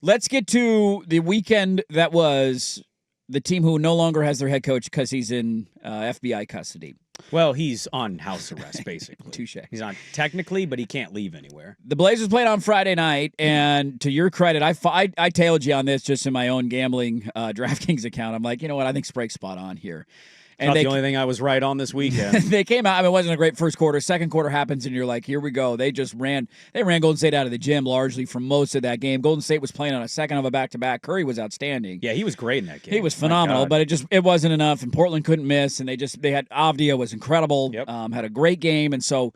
Let's get to the weekend that was the team who no longer has their head coach because he's in FBI custody. Well, he's on house arrest, basically. Touche. He's on technically, but he can't leave anywhere. The Blazers played on Friday night, and to your credit, I tailed you on this just in my own gambling DraftKings account. I'm like, you know what? I think Sprague's spot on here. And not the only thing I was right on this weekend. They came out. I mean, it wasn't a great first quarter. Second quarter happens, and you're like, here we go. They ran Golden State out of the gym largely for most of that game. Golden State was playing on a second of a back-to-back. Curry was outstanding. Yeah, he was great in that game. He was phenomenal, but it wasn't enough, and Portland couldn't miss, and they had Avdia was incredible, had a great game, and so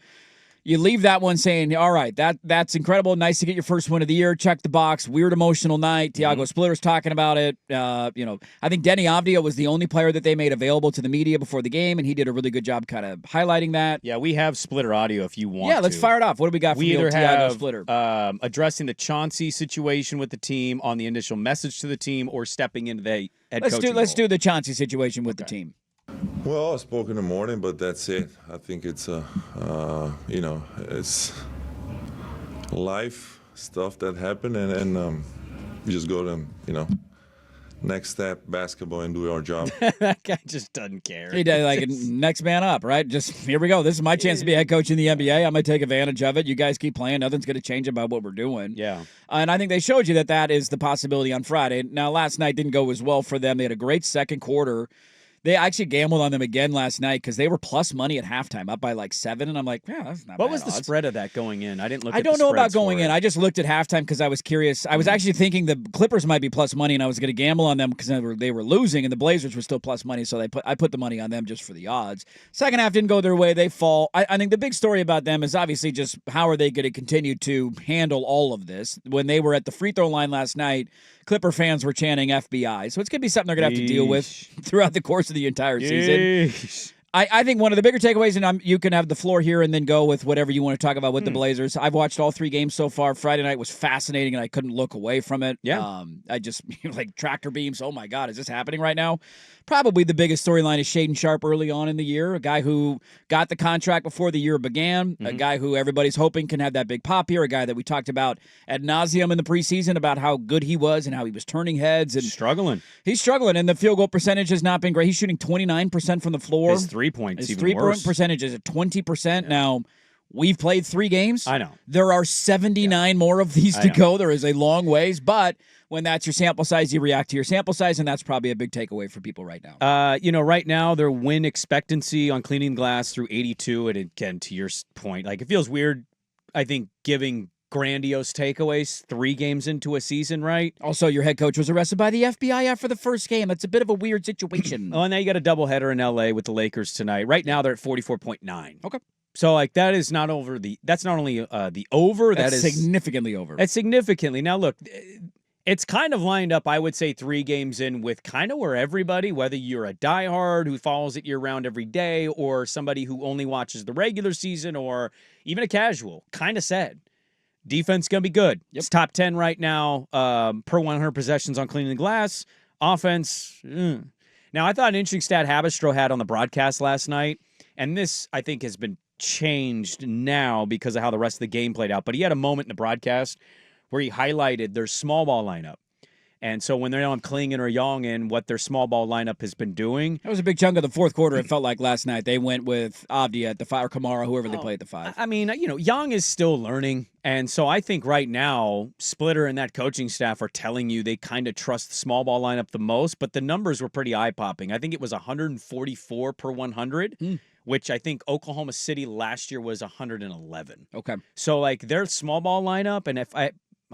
you leave that one saying, all right, that's incredible. Nice to get your first win of the year. Check the box. Weird emotional night. Tiago Splitter's talking about it. I think Denny Avdia was the only player that they made available to the media before the game, and he did a really good job kind of highlighting that. Yeah, we have Splitter audio if you want Yeah, let's fire it off. What do we got from Tiago Splitter? Addressing the Chauncey situation with the team on the initial message to the team or stepping into the head coaching role. Let's do the Chauncey situation with the team. Well, I spoke in the morning, but that's it. I think it's it's life stuff that happened, and we just go to next step, basketball, and do our job. That guy just doesn't care. He does, like, next man up, right? Just here we go. This is my chance to be head coach in the NBA. I'm gonna take advantage of it. You guys keep playing. Nothing's gonna change about what we're doing. Yeah. And I think they showed you that is the possibility on Friday. Now, last night didn't go as well for them. They had a great second quarter. They actually gambled on them again last night because they were plus money at halftime, up by like 7, and I'm like, yeah, that's not bad. What was the spread of that going in? I didn't look. I don't know about going in. I just looked at halftime because I was curious. I was actually thinking the Clippers might be plus money, and I was going to gamble on them because they were losing, and the Blazers were still plus money, so I put the money on them just for the odds. Second half didn't go their way. They fall. I think the big story about them is obviously just how are they going to continue to handle all of this. When they were at the free throw line last night, Clipper fans were chanting FBI. So it's going to be something they're going to have to deal with throughout the course of the entire season. I think one of the bigger takeaways, and you can have the floor here and then go with whatever you want to talk about with the Blazers. I've watched all 3 games so far. Friday night was fascinating, and I couldn't look away from it. Yeah. I just, like, tractor beams. Oh, my God, is this happening right now? Probably the biggest storyline is Shaden Sharp early on in the year, a guy who got the contract before the year began, a guy who everybody's hoping can have that big pop here, a guy that we talked about ad nauseum in the preseason about how good he was and how he was turning heads. And struggling. He's struggling, and the field goal percentage has not been great. He's shooting 29% from the floor. His 3-points His even worse. 3-point percentage is at 20%. Now, we've played 3 games. I know. There are 79 more of these to go. There is a long ways, but when that's your sample size, you react to your sample size, and that's probably a big takeaway for people right now. Right now, their win expectancy on cleaning glass through 82, and again, to your point, like, it feels weird, I think, giving grandiose takeaways 3 games into a season, right? Also, your head coach was arrested by the FBI after the first game. That's a bit of a weird situation. Oh, and now you got a doubleheader in L.A. with the Lakers tonight. Right now, they're at 44.9. Okay. So, like, that is not over that's not only the over, That's that is significantly over. It's significantly. Now, look, it's kind of lined up, I would say, 3 games in with kind of where everybody, whether you're a diehard who follows it year-round every day or somebody who only watches the regular season or even a casual, kind of said, defense going to be good. Yep. It's top 10 right now per 100 possessions on cleaning the glass. Offense, Now, I thought an interesting stat Habistro had on the broadcast last night, and this, I think, has been changed now because of how the rest of the game played out. But he had a moment in the broadcast where he highlighted their small ball lineup. And so when they're on Klingen or Young in what their small ball lineup has been doing. That was a big chunk of the fourth quarter, it felt like last night. They went with Avdia at the 5 or Kamara, whoever they played at the 5. I mean, Young is still learning. And so I think right now, Splitter and that coaching staff are telling you they kind of trust the small ball lineup the most. But the numbers were pretty eye-popping. I think it was 144 per 100. Which I think Oklahoma City last year was 111. Okay. So, like, their small ball lineup, and if I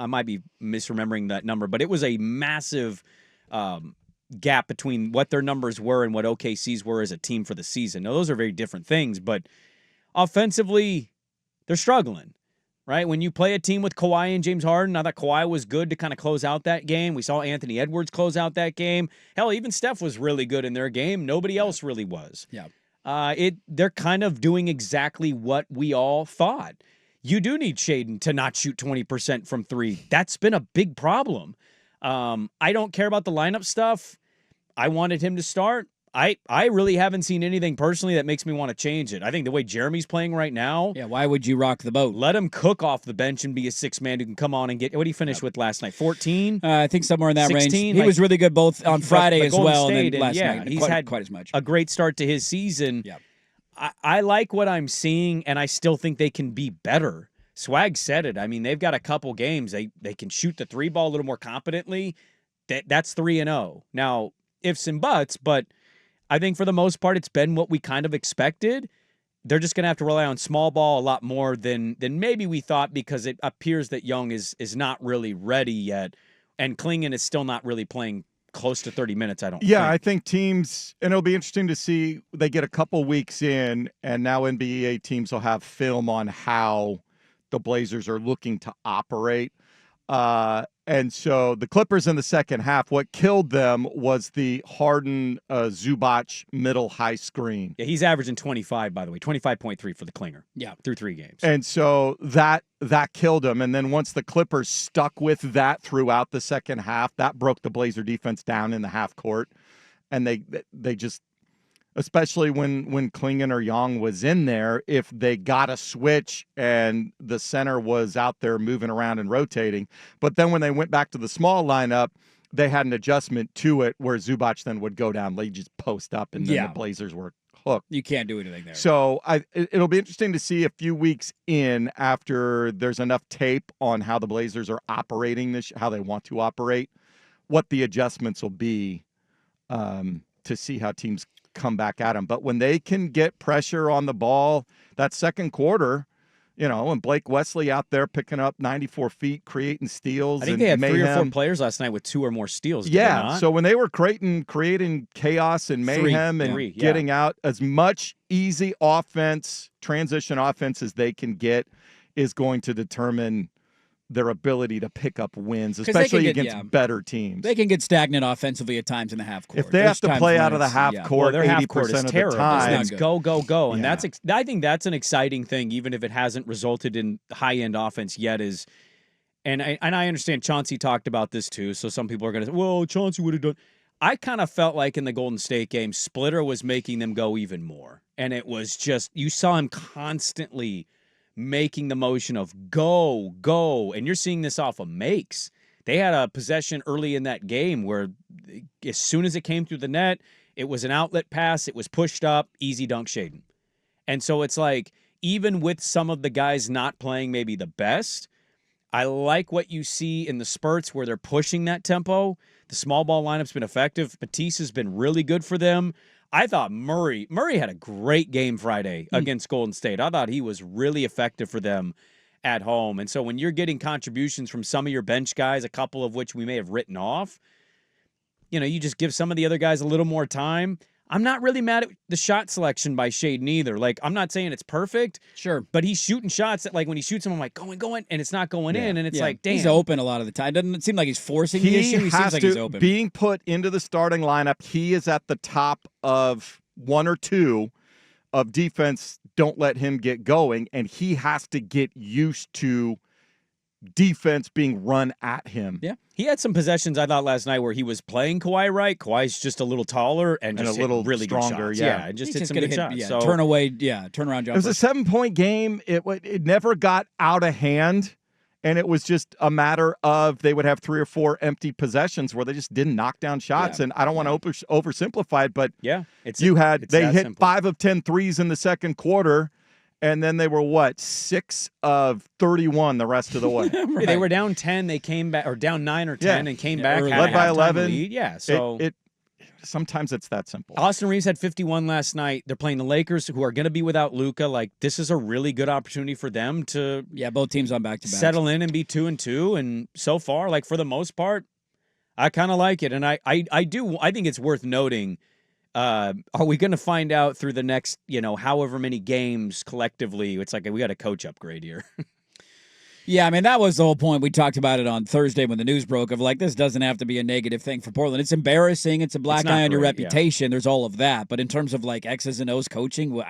might be misremembering that number, but it was a massive gap between what their numbers were and what OKC's were as a team for the season. Now, those are very different things, but offensively, they're struggling, right? When you play a team with Kawhi and James Harden, I thought Kawhi was good to kind of close out that game. We saw Anthony Edwards close out that game. Hell, even Steph was really good in their game. Nobody else really was. Yeah. They're kind of doing exactly what we all thought. You do need Shaden to not shoot 20% from 3. That's been a big problem. I don't care about the lineup stuff. I wanted him to start. I really haven't seen anything personally that makes me want to change it. I think the way Jeremy's playing right now, Yeah, why would you rock the boat? let him cook off the bench and be a six man who can come on and get. What did he finish with last night? 14. I think somewhere in that 16, range. He was really good both on Friday as Golden well, State, and then last night. He's quite, had quite as much. a great start to his season. Yeah. I like what I'm seeing, and I still think they can be better. Swag said it. I mean, they've got a couple games. They can shoot the three ball a little more competently. That's 3-0. Now, ifs and buts, but I think for the most part, it's been what we kind of expected. They're just going to have to rely on small ball a lot more than maybe we thought, because it appears that Young is not really ready yet, and Klingon is still not really playing close to 30 minutes, I don't think. I think teams, and it'll be interesting to see, they get a couple weeks in, and now NBA teams will have film on how the Blazers are looking to operate. And so the Clippers in the second half, what killed them was the Harden Zubac middle high screen. Yeah, he's averaging 25, by the way, 25.3 for the Klinger. Yeah, through 3 games. And so that killed him. And then once the Clippers stuck with that throughout the second half, that broke the Blazer defense down in the half court. And they just, especially when Klingon or Young was in there, if they got a switch and the center was out there moving around and rotating. But then when they went back to the small lineup, they had an adjustment to it where Zubac then would go down. They just post up, and then the Blazers were hooked. You can't do anything there. So it'll be interesting to see a few weeks in, after there's enough tape on how the Blazers are operating this, how they want to operate, what the adjustments will be to see how teams come back at them. But when they can get pressure on the ball, that second quarter, and Blake Wesley out there picking up 94 feet, creating steals. I think and they had mayhem. 3 or 4 players last night with 2 or more steals. Did they Yeah. not? So when they were creating chaos and mayhem and getting out as much easy offense, transition offense as they can get, is going to determine their ability to pick up wins, especially against better teams. They can get stagnant offensively at times in the half court. If they have to play out of the half court, their 80% half court is of terrible. the time, It's go, and I think that's an exciting thing, even if it hasn't resulted in high end offense yet. And I understand Chauncey talked about this too. So some people are going to say, "Well, Chauncey would have done." I kind of felt like in the Golden State game, Splitter was making them go even more, and it was just, you saw him constantly making the motion of go, and you're seeing this off of makes. They had a possession early in that game where as soon as it came through the net, it was an outlet pass, it was pushed up, easy dunk Shaden. And so it's like, even with some of the guys not playing maybe the best, I like what you see in the spurts where they're pushing that tempo. The small ball lineup's been effective. Matisse has been really good for them. I thought Murray had a great game Friday against Golden State. I thought he was really effective for them at home. And so when you're getting contributions from some of your bench guys, a couple of which we may have written off, you just give some of the other guys a little more time. I'm not really mad at the shot selection by Shaden either. Like, I'm not saying it's perfect. Sure. But he's shooting shots that, like, when he shoots them, I'm like, going, and it's not going in. And it's like, damn. He's open a lot of the time. Doesn't seem like he's forcing the issue. He seems like he's open. Being put into the starting lineup, he is at the top of 1 or 2 of defense. Don't let him get going. And he has to get used to defense being run at him. Yeah. He had some possessions, I thought, last night where he was playing Kawhi right. Kawhi's just a little taller and just a little really stronger. Good shots. And just hit some good shots. So Turnaround jumper. It was a 7-point game. It never got out of hand, and it was just a matter of they would have 3 or 4 empty possessions where they just didn't knock down shots. And I don't want to oversimplify it, but they hit 5 of 10 threes in the second quarter. And then they were 6 of 31 the rest of the way. Right. They were down 10. They came back, or down 9 or 10, and came back. Led by 11. Lead. Yeah. So sometimes it's that simple. Austin Reeves had 51 last night. They're playing the Lakers, who are going to be without Luka. Like, this is a really good opportunity for them to both teams on back-to-back. Settle in and be 2-2. And so far, like, for the most part, I kind of like it. And I think it's worth noting. Are we going to find out through the next, however many games collectively? It's like we got a coach upgrade here. Yeah, I mean, that was the whole point. We talked about it on Thursday when the news broke of, like, this doesn't have to be a negative thing for Portland. It's embarrassing. It's a black eye on your reputation. Yeah. There's all of that. But in terms of, like, X's and O's coaching,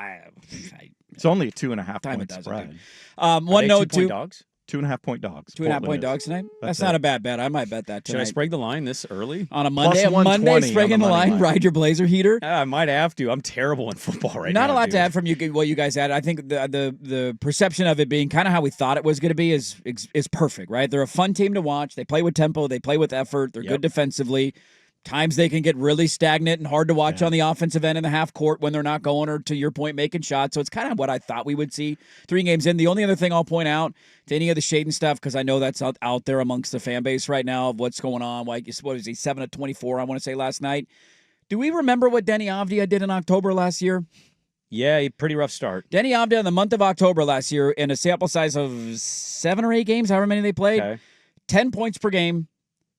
it's only a 2.5 point spread. One note, too. Dogs? 2.5 point dogs. 2.5 point Portland is. dogs tonight. That's it. not a bad bet. I might bet that Should tonight. I Sprague the line this early? On a Monday? Plus A Monday, 120 Sprague on in the the money line, line. ride your Blazer heater. I might have to. I'm terrible in football right now. Not a lot dude. to add from you. What you guys added. I think the perception of it being kind of how we thought it was going to be is perfect, right? They're a fun team to watch. They play with tempo. They play with effort. They're good defensively. Times they can get really stagnant and hard to watch on the offensive end in the half court when they're not going or, to your point, making shots. So it's kind of what I thought we would see 3 games in. The only other thing I'll point out to any of the Shaden stuff, because I know that's out there amongst the fan base right now of what's going on. Like, what was he, 7 of 24, I want to say, last night. Do we remember what Denny Avdia did in October last year? Yeah, pretty rough start. Denny Avdia in the month of October last year in a sample size of 7 or 8 games, however many they played, Okay. 10 points per game.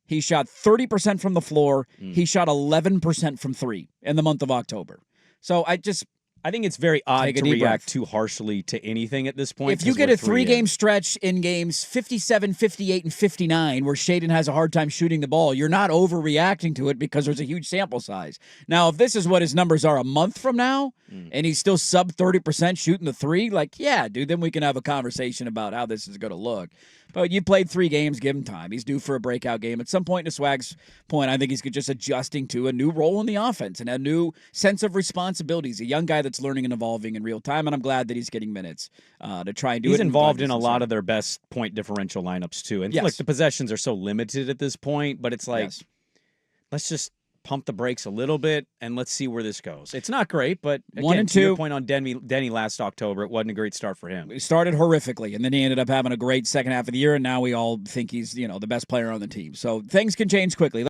He shot 30% from the floor. He shot 11% from 3 in the month of October. So I think it's very odd Take a to deep react breath. too harshly to anything at this point. if you 'cause get we're a 3 in. 3-game stretch in games 57, 58, and 59 where Shaden has a hard time shooting the ball, you're not overreacting to it because there's a huge sample size. Now, if this is what his numbers are a month from now and he's still sub 30% shooting the 3, like, yeah, dude, then we can have a conversation about how this is going to look. But you played 3 games, give him time. He's due for a breakout game. At some point, to Swag's point, I think he's just adjusting to a new role in the offense and a new sense of responsibility. He's a young guy that's learning and evolving in real time, and I'm glad that he's getting minutes to try and do it. He's and involved glad in a he's lot of their best point differential lineups too. And Yes. look, the possessions are so limited at this point, but it's like, Yes. let's just pump the brakes a little bit and let's see where this goes. It's not great, but again, 1 and to your 2. point on Denny last October, it wasn't a great start for him. He started horrifically, and then he ended up having a great second half of the year, and now we all think he's, the best player on the team. So things can change quickly.